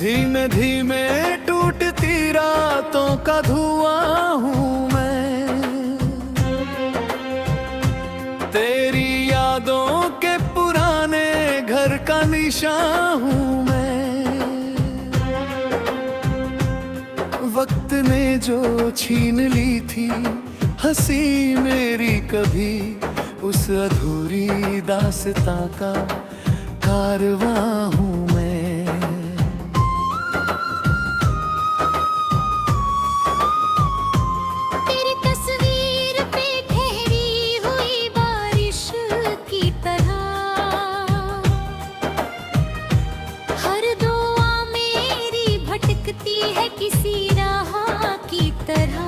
धीमे धीमे टूटती रातों का धुआं हूँ मैं, तेरी यादों के पुराने घर का निशान हूँ मैं। वक्त ने जो छीन ली थी हंसी मेरी कभी, उस अधूरी दास्तां का कारवां हूँ मैं। तेरी तस्वीर पे ठहरी हुई बारिश की तरह, हर दुआ मेरी भटकती है किसी राह की तरह।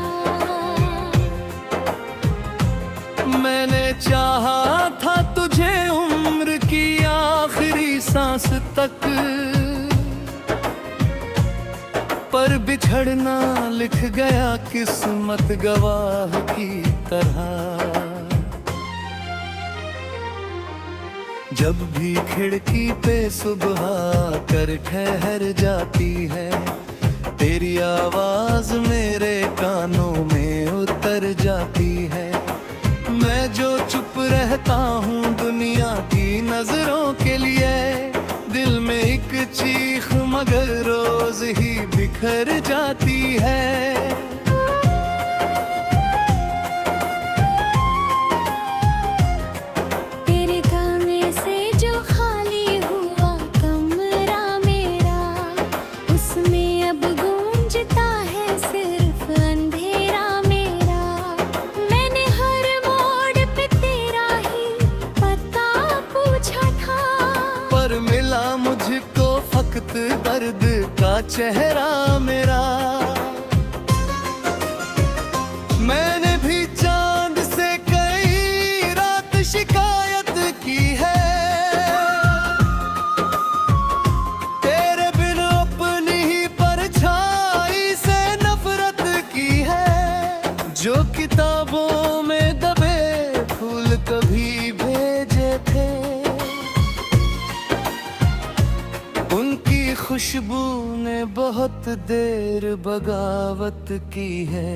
मैंने चाहा था तुझे उम्र की आखिरी सांस तक, पर बिछड़ना लिख गया किस्मत गवाह की तरह। जब भी खिड़की पे सुबह कर ठहर जाती है, तेरी आवाज मेरे कानों में उतर जाती है। मैं जो चुप रहता हूँ दुनिया की नजरों के लिए, दिल में एक चीख मगर रोज ही बिखर जाती है। तेरे गाने से जो खाली हुआ कमरा मेरा, उसमें अब गूंजता है सिर्फ अंधेरा मेरा। मैंने हर मोड़ पे तेरा ही पता पूछा था, पर मिला मुझको फकत दर्द का चेहरा मेरा। मैंने भी चांद से कई रात शिकायत की है, तेरे बिन अपनी ही परछाई से नफरत की है। जो किताबों में दबे फूल कभी भेजे थे, उनकी खुशबू ने बहुत देर बगावत की है।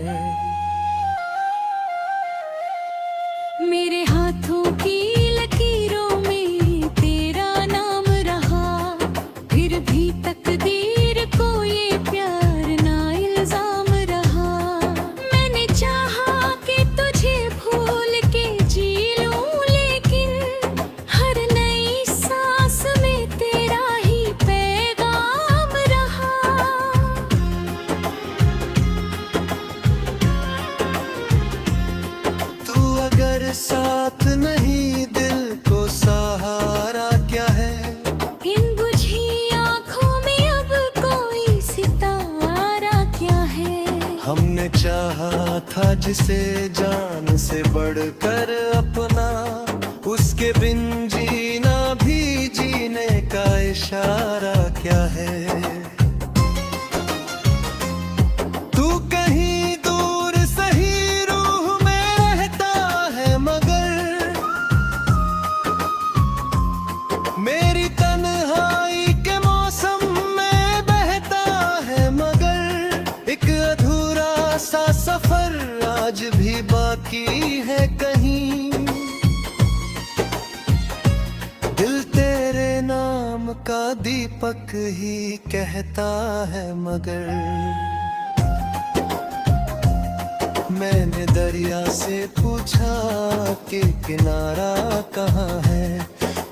मेरे हाथों की लकीरों में तेरा नाम रहा, फिर भी तकदीर को ये प्यार ना इल्जाम रहा। मैंने चाहा कि तुझे भूल के जी लूं, लेकिन हर नई सांस में तेरा ही पैगाम रहा। तू अगर साथ नहीं दिल को सहारा क्या है। इन बुझी आँखों में अब कोई सितारा क्या है। हमने चाहा था जिसे जान से बढ़कर अपना, उसके बिन जीना भी जीने का इशारा क्या है। तू कहीं दूर सही रूह में रहता है, मगर मेरी तन्हाई के मौसम में बहता है। मगर एक अधूरा सा सफर आज भी बाकी है कहीं, दिल तेरे नाम का दीपक ही कहता है। मगर मैंने दरिया से पूछा कि किनारा कहाँ है,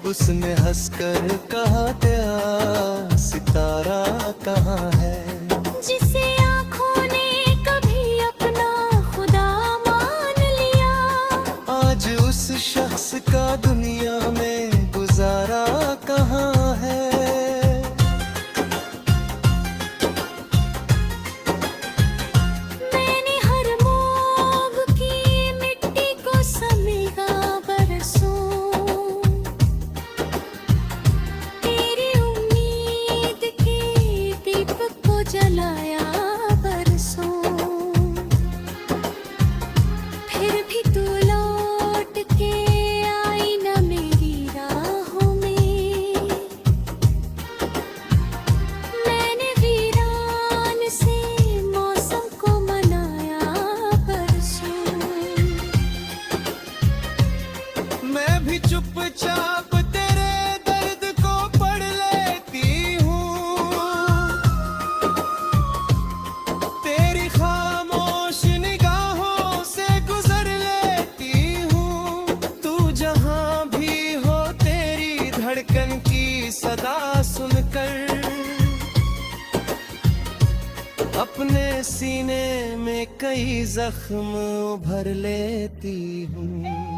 उसने हंसकर कहा तेरा सितारा कहाँ है। जिसे आँखों ने कभी अपना खुदा मान लिया, आज उस शख्स का दुनिया में गुजारा कहाँ है। मैंने हर मोह की मिट्टी को समेटा बरसों, तेरी उम्मीद के दीपक को जलाया बरसों। फिर भी तू लौट के आई न मेरी राहों में। भी चुपचाप तेरे दर्द को पढ़ लेती हूँ। तेरी खामोश निगाहों से गुजर लेती हूँ। तू जहाँ भी हो तेरी धड़कन की सदा सुनकर अपने सीने में कई जख्म भर लेती हूँ।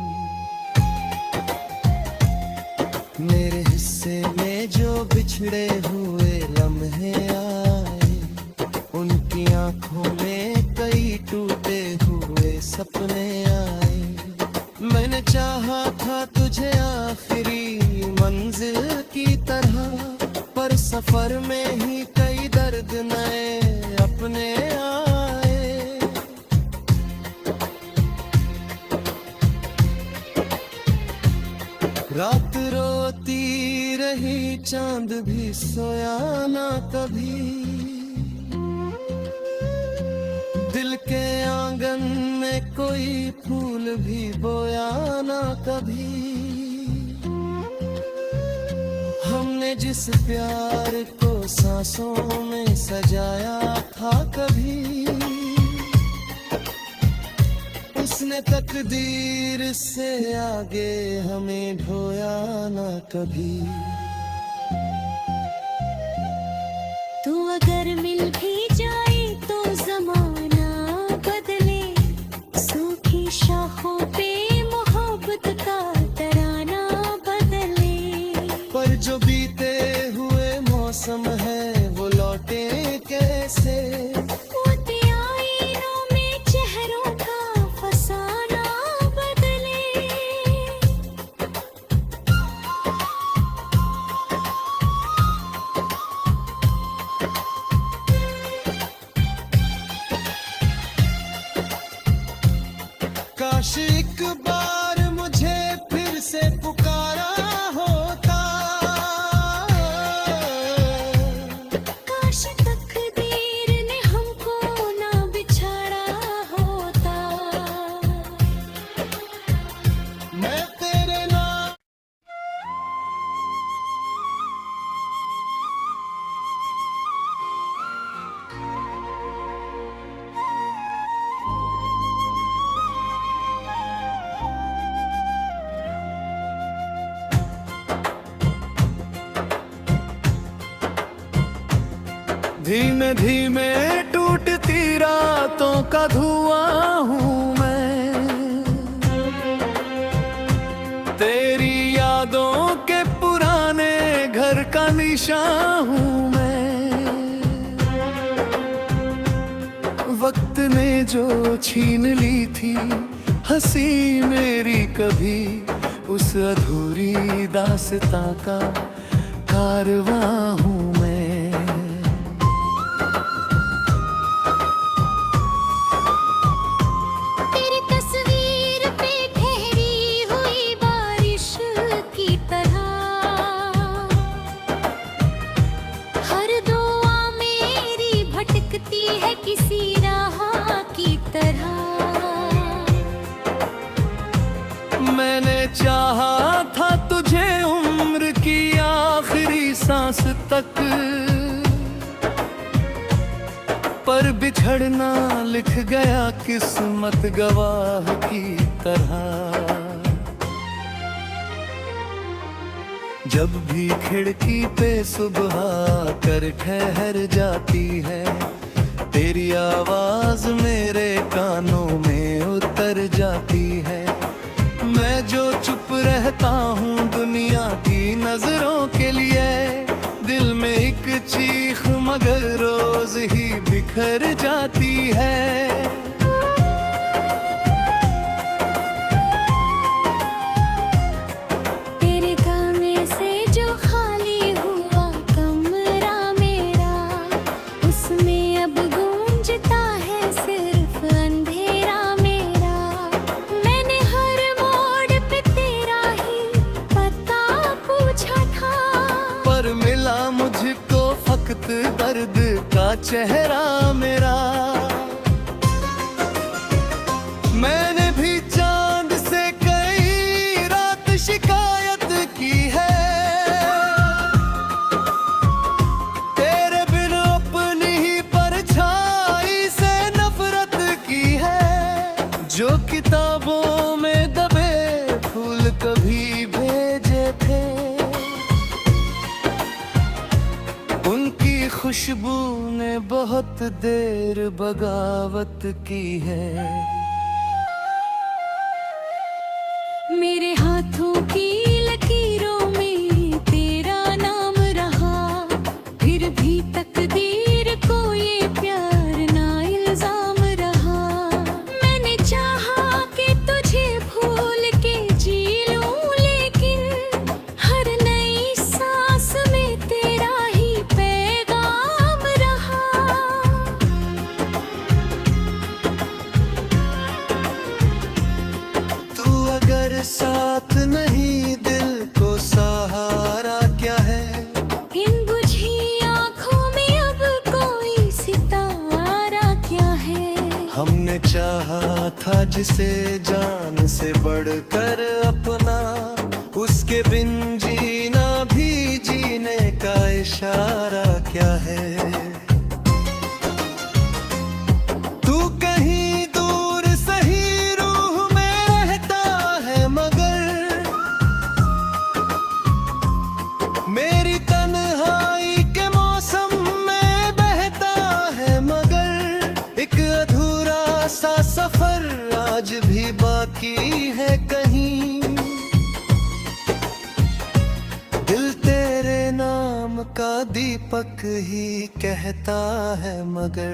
मेरे हिस्से में जो बिछड़े हुए लम्हे आए, उनकी आंखों में कई टूटे हुए सपने आए। मैंने चाहा था तुझे आखिरी मंजिल की तरह, पर सफर में ही कई दर्द नए अपने आए। रात रोती रही, चांद भी सोया ना कभी। दिल के आंगन में कोई फूल भी बोया ना कभी। हमने जिस प्यार को सांसों में सजाया था कभी, उसने तकदीर से आगे हमें ढोया ना कभी। तू अगर मिल भी जाए तो जमाना बदले, सूखी शाखों पे मोहब्बत का तराना बदले। पर जो बीते हुए मौसम है वो लौटे कैसे। आईनों में चेहरों का फसाना बदले। काश एक बार मुझे फिर से पुकारा होता। काश तकदीर ने हमको ना बिछाड़ा होता। मैं तेरे नाम धीमे धीमे टूटती रातों का धुआं हूँ मैं। तेरी यादों के पुराने घर का निशान हूँ मैं। वक्त ने जो छीन ली थी हंसी मेरी कभी, उस अधूरी दास्तां का कारवां हूँ मैं। तेरी तस्वीर पे ठहरी हुई बारिश की तरह, हर दुआ मेरी भटकती है किसी राह की तरह। मैंने चाहा था तुझे उम्र की आखिरी सांस तक, पर बिछड़ना लिख गया किस्मत गवाह की तरह। जब भी खिड़की पे सुबह कर ठहर जाती है, तेरी आवाज मेरे कानों में उतर जाती है। मैं जो चुप रहता हूँ दुनिया की नजरों के लिए, दिल में एक चीख मगर रोज ही बिखर जाती है। तेरे गाने से जो खाली हुआ कमरा मेरा, उसमें अब गूंजता है सिर्फ अंधेरा मेरा। मैंने हर मोड़ पे तेरा ही पता पूछा था, पर मिला मुझको फकत दर्द का चेहरा मेरा। मैंने भी चांद से कई रात शिकायत की है, तेरे बिन अपनी ही परछाई से नफरत की है। जो किताबों में दबे फूल कभी भेजे थे, उनकी खुशबू ने बहुत देर बगावत की है। मेरे हाथों की लकीरों में तेरा नाम रहा, फिर भी तकदीर को ये प्यार ना इल्जाम रहा। मैंने चाहा कि तुझे भूल के जी लूं, लेकिन हर नई सांस में तेरा ही पैगाम रहा। तू अगर साथ नहीं दिल को सहारा क्या है। इन बुझी आँखों में अब कोई सितारा क्या है। हमने चाहा था जिसे जान से बढ़कर अपना, उसके बिन जीना भी जीने का इशारा क्या है। तू कहीं दूर सही रूह में रहता है, मगर मेरी तन्हाई के मौसम में बहता है। मगर एक अधूरा सा सफर आज भी बाकी है कहीं। दिल तेरे नाम का दीपक ही कहता है, मगर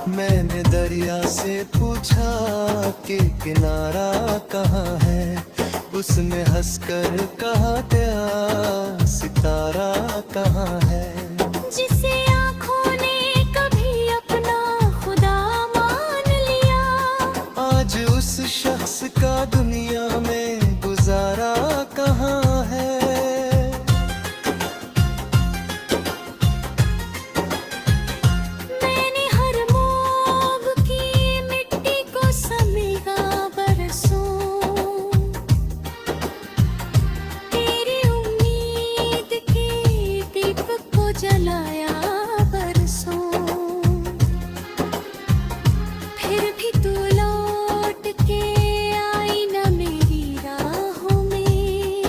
मैंने दरिया से पूछा कि किनारा कहाँ है। उसने हंसकर कहा क्या सितारा कहाँ है। जिसे आँखों ने कभी अपना खुदा मान लिया, आज उस शख्स का दुनिया में गुजारा कहाँ है। मैंने हर मोह की मिट्टी को समेटा बरसों, तेरी उम्मीद के दीपक को जलाया बरसों। फिर भी तू लौट के आई न मेरी राहों में।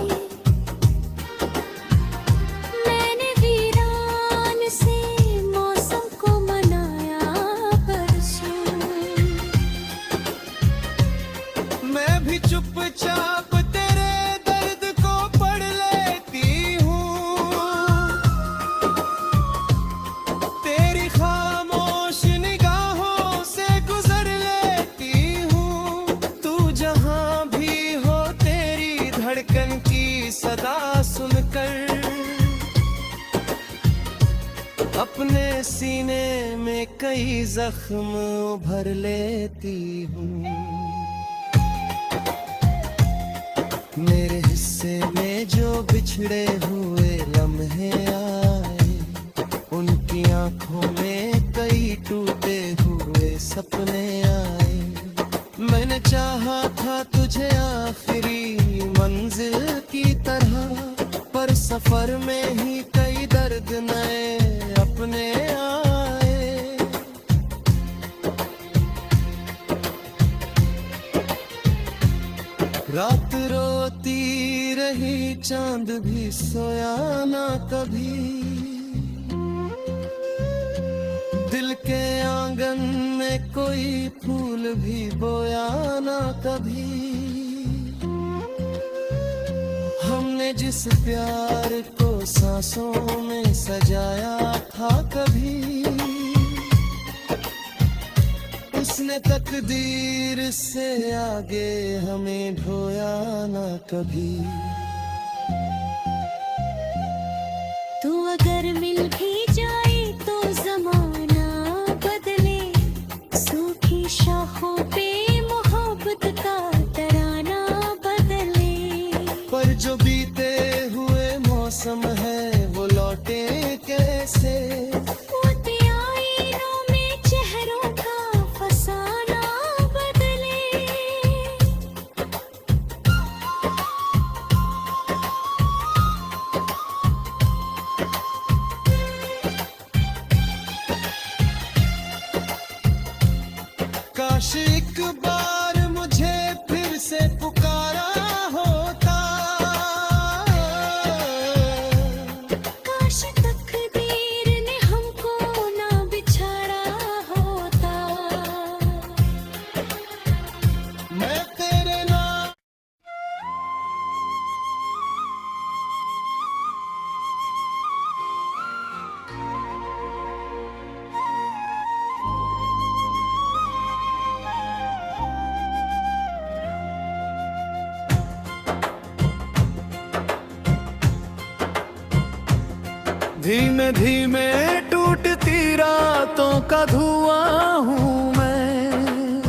मैंने वीरान से मौसम को मनाया परसों। मैं भी चुपचाप तेरे दर्द को पढ़ लेती हूँ, तेरी खामोश निगाहों से गुजर लेती हूँ। तू जहाँ भी हो तेरी धड़कन की सदा सुनकर अपने सीने में कई जख्म भर लेती हूँ। मेरे हिस्से में जो बिछड़े हुए लम्हे आए, उनकी आंखों में कई टूटे हुए सपने आए। मैंने चाहा था तुझे आखिरी मंजिल की तरह, पर सफर में ही कई दर्द नए अपने आए। रात रोती रही चांद भी सोया ना कभी, दिल के आंगन में कोई फूल भी बोया ना कभी। हमने जिस प्यार को सांसों में सजाया था कभी, उसने तकदीर से आगे हमें ढोया ना कभी। तू अगर मिल भी जाए तो जमाना बदले, सूखी शाखों पे मोहब्बत का तराना बदले। पर जो बीते हुए मौसम है वो लौटे कैसे, आईनों में चेहरों का फसाना बदले। धीमे धीमे टूटती रातों का धुआं हूँ मैं,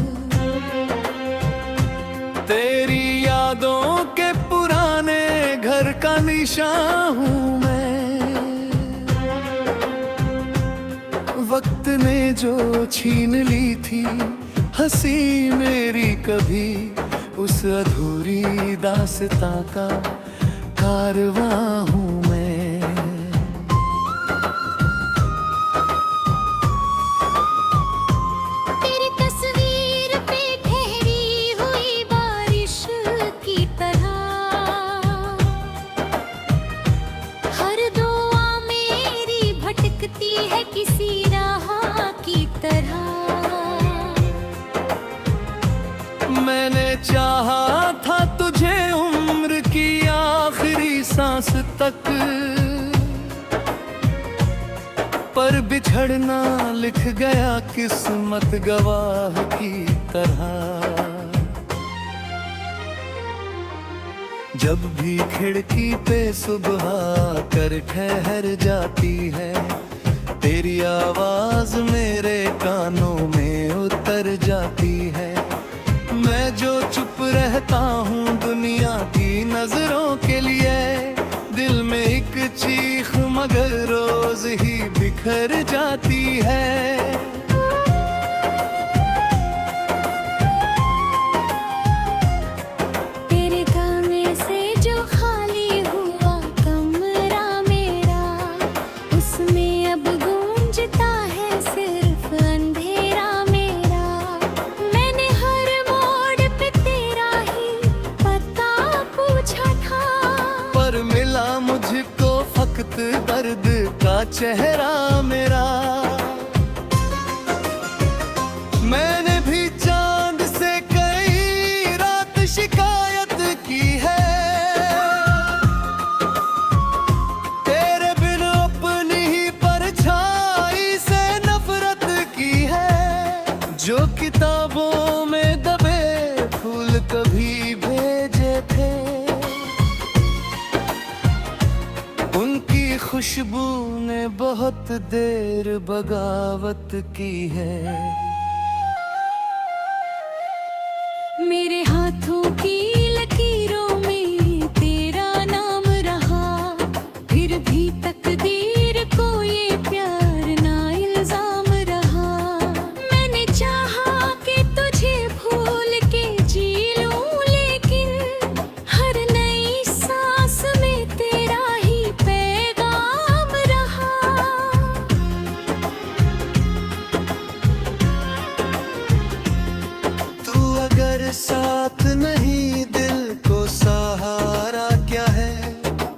तेरी यादों के पुराने घर का निशान हूँ मैं। वक्त ने जो छीन ली थी हंसी मेरी कभी, उस अधूरी दास्तां का कारवां हूँ मैं। तेरी तस्वीर पे ठहरी हुई बारिश की तरह, हर दुआ मेरी भटकती है किसी राह की तरह। मैंने चाहा था तुझे उम्र की आखिरी सांस तक, पर बिछड़ना लिख गया किस्मत गवाह की तरह। जब भी खिड़की पे सुबह कर ठहर जाती है, तेरी आवाज मेरे कानों में उतर जाती है। मैं जो चुप रहता हूँ दुनिया की नजरों के लिए, दिल में एक चीख मगर रोज ही बिखर जाती है। तेरे गाने से जो खाली हुआ कमरा मेरा, उसमें अब गूंजता है सिर्फ अंधेरा मेरा। मैंने हर मोड़ पे तेरा ही पता पूछा था, पर मिला मुझको फकत दर्द का चेहरा मेरा। मैंने भी चांद से कई रात शिकायत की है, तेरे बिन अपनी ही परछाई से नफरत की है। जो किताबों में दबे फूल कभी भेजे थे, उनकी खुशबू ने बहुत देर बगावत की है। मेरे हाथों की लकीरों में तेरा नाम रहा, फिर भी तकदीर को ये प्यार ना इल्जाम रहा। मैंने चाहा कि तुझे भूल के जी लूं, लेकिन हर नई सांस में तेरा ही पैगाम रहा। तू अगर साथ नहीं दिल को सहारा क्या है,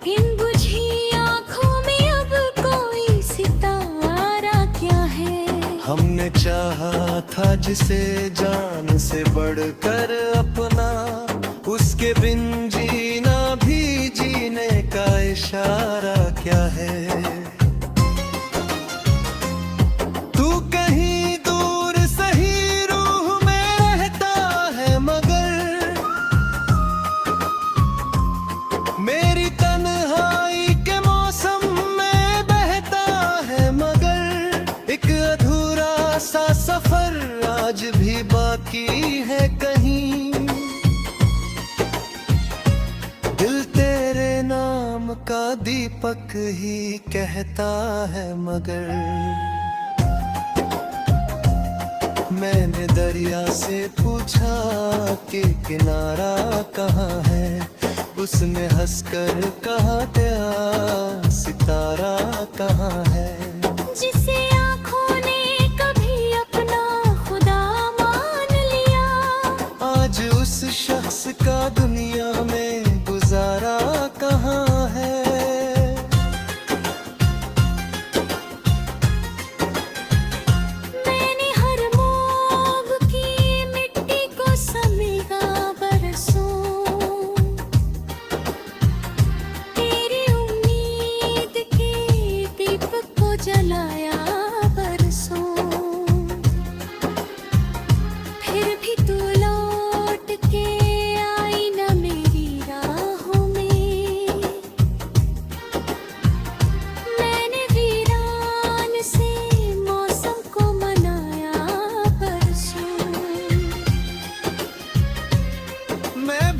इन बुझी आँखों में अब कोई सितारा क्या है। हमने चाहा था जिसे जान से बढ़कर अपना, उसके बिन जीना भी जीने का इशारा क्या है। तू कहीं दूर सही रूह में रहता है, मगर मेरी तन्हाई के मौसम में बहता है। मगर एक अधूरा सा सफर आज भी बाकी है कहीं, दिल तेरे नाम का दीपक ही कहता है। मगर मैंने दरिया से पूछा कि किनारा कहाँ है, उसने हंसकर कहा तेरा सितारा कहाँ है। जिसे आँखों ने कभी अपना खुदा मान लिया, आज उस शख्स का दुनिया में गुजारा कहाँ है। मैंने हर मोग की मिट्टी को समेगा बरसों, तेरी उम्मीद के दीपक को जलाया बरसों। फिर भी तू लौट के आई न मेरी राहों में।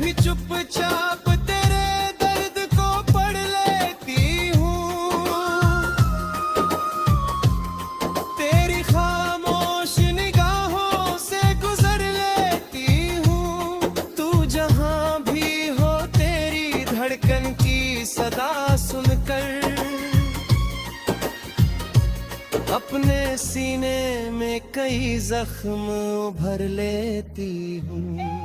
भी चुपचाप तेरे दर्द को पढ़ लेती हूँ। तेरी खामोश निगाहों से गुजर लेती हूँ। तू जहाँ भी हो तेरी धड़कन की सदा सुनकर अपने सीने में कई जख्म भर लेती हूँ।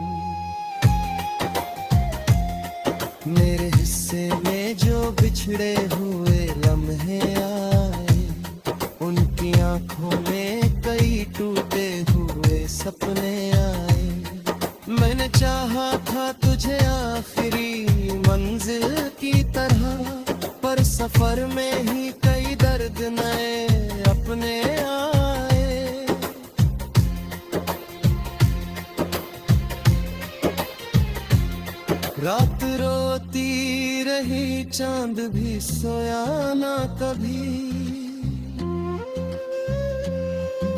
मेरे हिस्से में जो बिछड़े हुए लम्हे आए, उनकी आंखों में कई टूटे हुए सपने आए। मैंने चाहा था तुझे आखिरी मंजिल की तरह, पर सफर में ही कई दर्द नए अपने आए। रात रोती रही, चांद भी सोया ना कभी।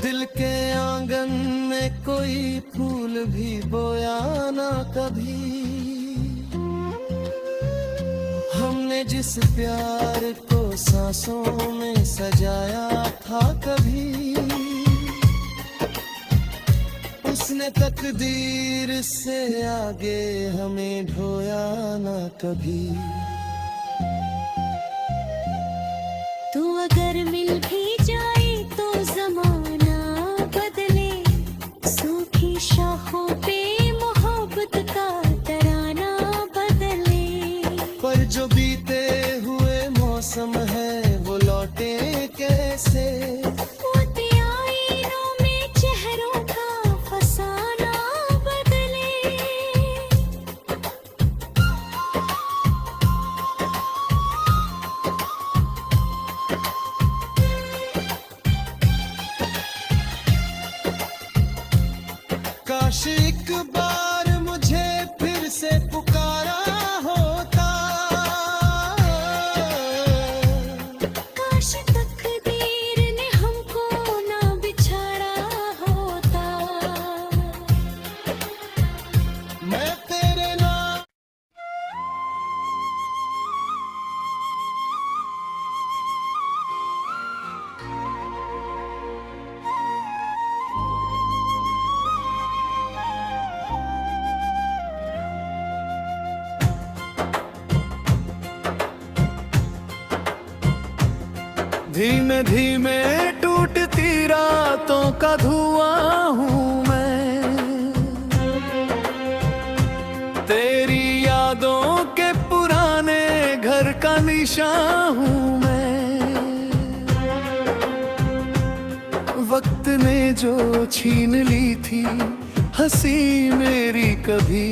दिल के आंगन में कोई फूल भी बोया ना कभी। हमने जिस प्यार को सांसों में सजाया था कभी, उसने तकदीर से आगे हमें ढोया ना कभी। तू अगर मिल भी जाए तो जमाना बदले, सूखी शाखों पे मोहब्बत का तराना बदले। पर जो बीते हुए मौसम है वो लौटे कैसे। आईनों में चेहरों का फसाना बदले। काश एक बार मुझे फिर से पुकारा होता। काश तकदीर ने हमको ना बिछाड़ा होता। मैं तेरे नाम धीमे धीमे टूटती रातों का धुआं हूँ मैं। तेरी यादों के पुराने घर का निशान हूँ मैं। वक्त ने जो छीन ली थी हंसी मेरी कभी,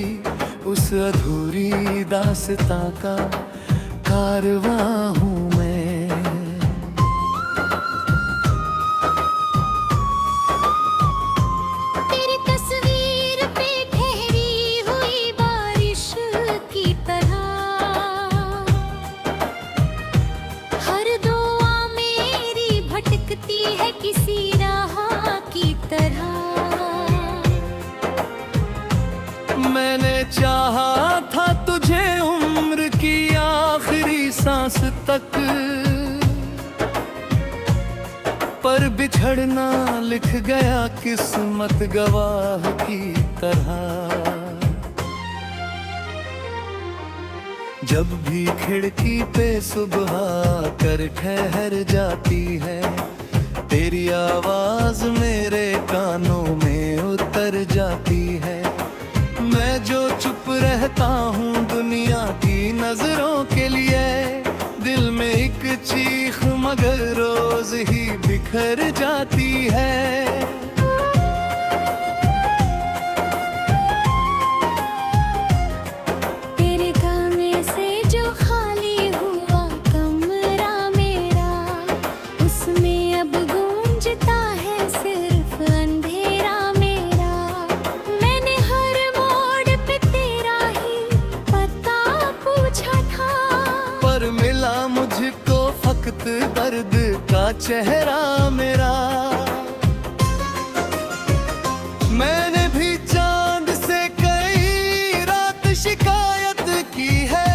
उस अधूरी दास्तां का कारवां हूँ मैं। तेरी तस्वीर पे ठहरी हुई बारिश की तरह, हर दुआ मेरी भटकती है किसी राह की तरह। मैंने चाहा था तुझे उम्र की आखिरी सांस तक, पर बिछड़ना लिख गया किस्मत गवाह की तरह। जब भी खिड़की पे सुबह कर ठहर जाती है, तेरी आवाज मेरे कानों में उतर जाती है। मैं जो चुप रहता हूँ दुनिया की नजरों के लिए, दिल में एक चीख मगर रोज ही बिखर जाती है। तेरे गाने से जो खाली हुआ कमरा मेरा, उसमें अब गूंजता है सिर्फ अंधेरा मेरा। मैंने हर मोड़ पे तेरा ही पता पूछा था, पर मिला मुझको फकत दर्द का चेहरा मेरा। मैंने भी चांद से कई रात शिकायत इनायत की है